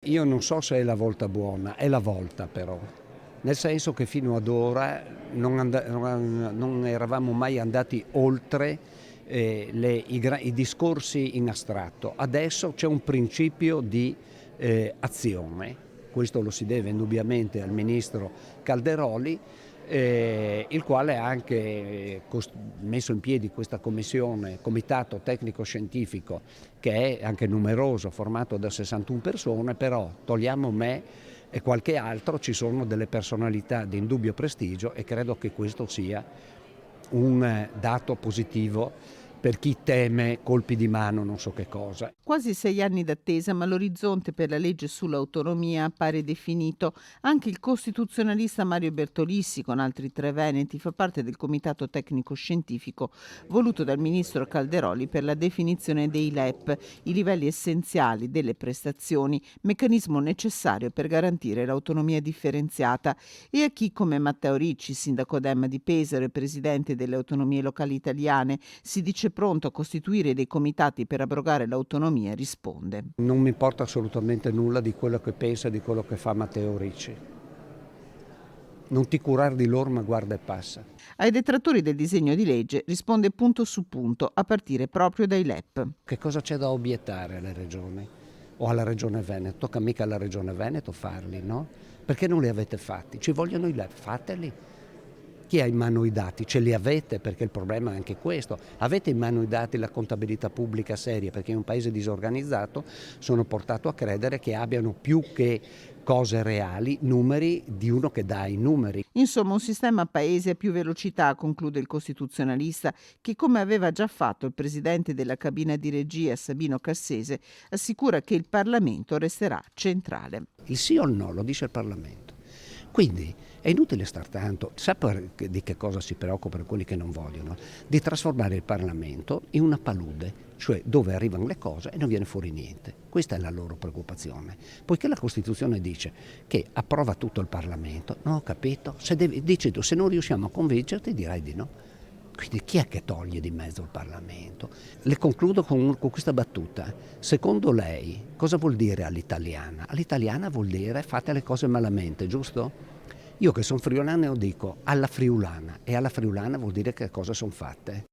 Io non so se è la volta buona, è la volta però, nel senso che fino ad ora non eravamo mai andati oltre i discorsi in astratto. Adesso c'è un principio di azione, questo lo si deve indubbiamente al ministro Calderoli, il quale ha anche messo in piedi questa commissione, comitato tecnico-scientifico, che è anche numeroso, formato da 61 persone, però togliamo me e qualche altro, ci sono delle personalità di indubbio prestigio e credo che questo sia un dato positivo per chi teme colpi di mano, non so che cosa. Quasi 6 anni d'attesa, ma l'orizzonte per la legge sull'autonomia appare definito. Anche il costituzionalista Mario Bertolissi, con altri 3 veneti, fa parte del comitato tecnico-scientifico voluto dal ministro Calderoli per la definizione dei LEP, i livelli essenziali delle prestazioni, meccanismo necessario per garantire l'autonomia differenziata. E a chi come Matteo Ricci, sindaco Dem di Pesaro e presidente delle autonomie locali italiane, si dice pronto a costituire dei comitati per abrogare l'autonomia, risponde. Non mi importa assolutamente nulla di quello che pensa, di quello che fa Matteo Ricci. Non ti curare di loro, ma guarda e passa. Ai detrattori del disegno di legge risponde punto su punto, a partire proprio dai LEP. Che cosa c'è da obiettare alle regioni o alla regione Veneto? Tocca mica alla regione Veneto farli, no? Perché non li avete fatti? Ci vogliono i LEP, fateli. Chi ha in mano i dati? Ce li avete, perché il problema è anche questo. Avete in mano i dati, la contabilità pubblica seria, perché in un paese disorganizzato sono portato a credere che abbiano più che cose reali, numeri di uno che dà i numeri. Insomma, un sistema paese a più velocità, conclude il costituzionalista, che come aveva già fatto il presidente della cabina di regia Sabino Cassese, assicura che il Parlamento resterà centrale. Il sì o il no lo dice il Parlamento. Quindi è inutile star tanto, sa di che cosa si preoccupano quelli che non vogliono? Di trasformare il Parlamento in una palude, cioè dove arrivano le cose e non viene fuori niente. Questa è la loro preoccupazione. Poiché la Costituzione dice che approva tutto il Parlamento, non ho capito, dici tu, se non riusciamo a convincerti dirai di no. Quindi chi è che toglie di mezzo il Parlamento? Le concludo con questa battuta. Secondo lei cosa vuol dire all'italiana? All'italiana vuol dire fate le cose malamente, giusto? Io che sono friulano dico alla friulana, e alla friulana vuol dire che cose sono fatte.